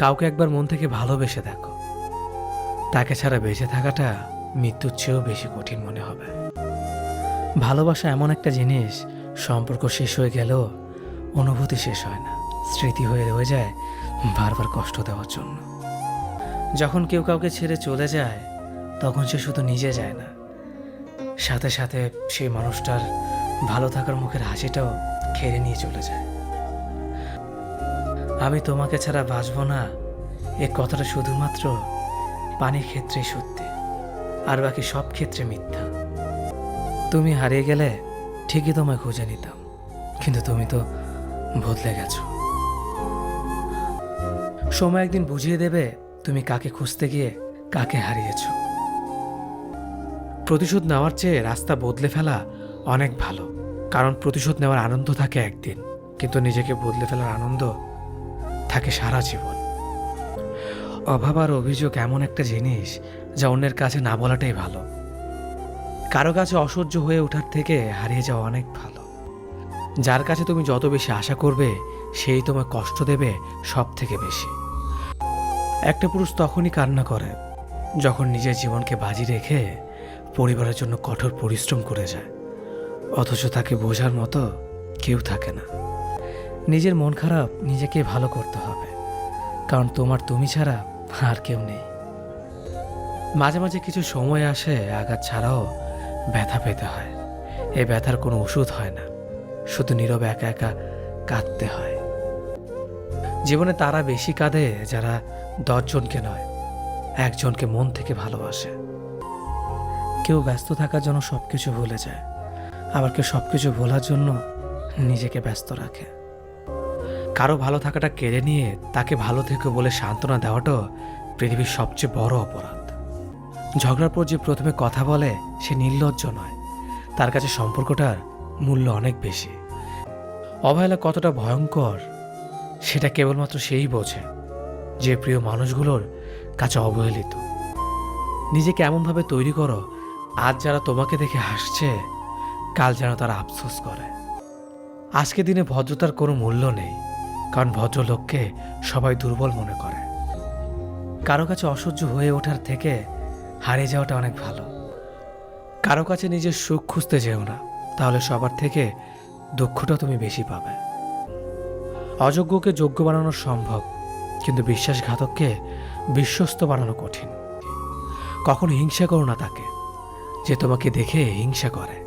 কাউকে একবার মন থেকে ভালোবেসে দেখো, তাকে ছাড়া বেঁচে থাকাটা মৃত্যুর চেয়েও বেশি কঠিন মনে হবে। ভালোবাসা এমন একটা জিনিস, সম্পর্ক শেষ হয়ে গেলেও অনুভূতি শেষ হয় না, স্মৃতি হয়ে রয়ে যায় বারবার কষ্ট দেওয়ার জন্য। যখন কেউ কাউকে ছেড়ে চলে যায়, তখন সে শুধু নিজে যায় না, সাথে সাথে সেই মানুষটার ভালো থাকার মুখের হাসিটাও কেড়ে নিয়ে চলে যায়। আমি তোমাকে ছাড়া বাঁচব না, এ কথাটা শুধুমাত্র পানির ক্ষেত্রেই সত্যি, আর বাকি সব ক্ষেত্রে মিথ্যা। তুমি হারিয়ে গেলে ঠিকই তোমায় খুঁজে নিতাম, কিন্তু তুমি তো বদলে গেছো। সময় একদিন বুঝিয়ে দেবে তুমি কাকে খুঁজতে গিয়ে কাকে হারিয়েছো। প্রতিশোধ নেওয়ার চেয়ে রাস্তা বদলে ফেলা অনেক ভালো, কারণ প্রতিশোধ নেওয়ার আনন্দ থাকে একদিন, কিন্তু নিজেকে বদলে ফেলার আনন্দ থাকে সারা জীবন। অভাব আর অভিযোগ এমন একটা জিনিস যা অন্যের কাছে না বলাটাই ভালো। কারো কাছে অসহ্য হয়ে ওঠার থেকে হারিয়ে যাওয়া অনেক ভালো। যার কাছে তুমি যত বেশি আশা করবে, সেই তোমায় কষ্ট দেবে সব থেকে বেশি। একটা পুরুষ তখনই কান্না করে যখন নিজের জীবনকে বাজি রেখে পরিবারের জন্য কঠোর পরিশ্রম করে যায়, অথচ তাকে বোঝার মতো কেউ থাকে না। নিজের মন খারাপ নিজেকে ভালো করতে হবে, কারণ তোমার তুমি ছাড়া আর কেউ নেই। মাঝে মাঝে কিছু সময় আসে আঘাত ছাড়াও ব্যথা পেতে হয়। এই ব্যথার কোনো ওষুধ হয় না, শুধু নীরবে একা একা কাঁদতে হয়। জীবনে তারা বেশি কাঁদে যারা 10 জনকে নয়, একজনকে মন থেকে ভালোবাসে। কেউ ব্যস্ত থাকার জন্য সবকিছু ভুলে যায়, আবার কেউ সবকিছু ভোলার জন্য নিজেকে ব্যস্ত রাখে। কারো ভালো থাকাটা কেড়ে নিয়ে তাকে ভালো থেকো বলে সান্ত্বনা দেওয়াটাও পৃথিবীর সবচেয়ে বড় অপরাধ। ঝগড়ার পর যে প্রথমে কথা বলে সে নির্লজ্জ নয়, তার কাছে সম্পর্কটার মূল্য অনেক বেশি। অবহেলা কতটা ভয়ঙ্কর সেটা কেবলমাত্র সেই বোঝে যে প্রিয় মানুষগুলোর কাছে অবহেলিত। নিজেকে এমনভাবে তৈরি করো, আজ যারা তোমাকে দেখে হাসছে, কাল যেন তারা আফসোস করে। আজকে দিনে ভদ্রতার কোনো মূল্য নেই, কারণ ভদ্রলোককে সবাই দুর্বল মনে করে। কারো কাছে অসহ্য হয়ে ওঠার থেকে হারিয়ে যাওয়াটা অনেক ভালো। কারো কাছে নিজের সুখ খুঁজতে যেও না, তাহলে সবার থেকে দুঃখটা তুমি বেশি পাবে। অযোগ্যকে যোগ্য বানানো সম্ভব, কিন্তু বিশ্বাসঘাতককে বিশ্বস্ত বানানো কঠিন। কখনো হিংসা করো না তাকে যে তোমাকে দেখে হিংসা করে।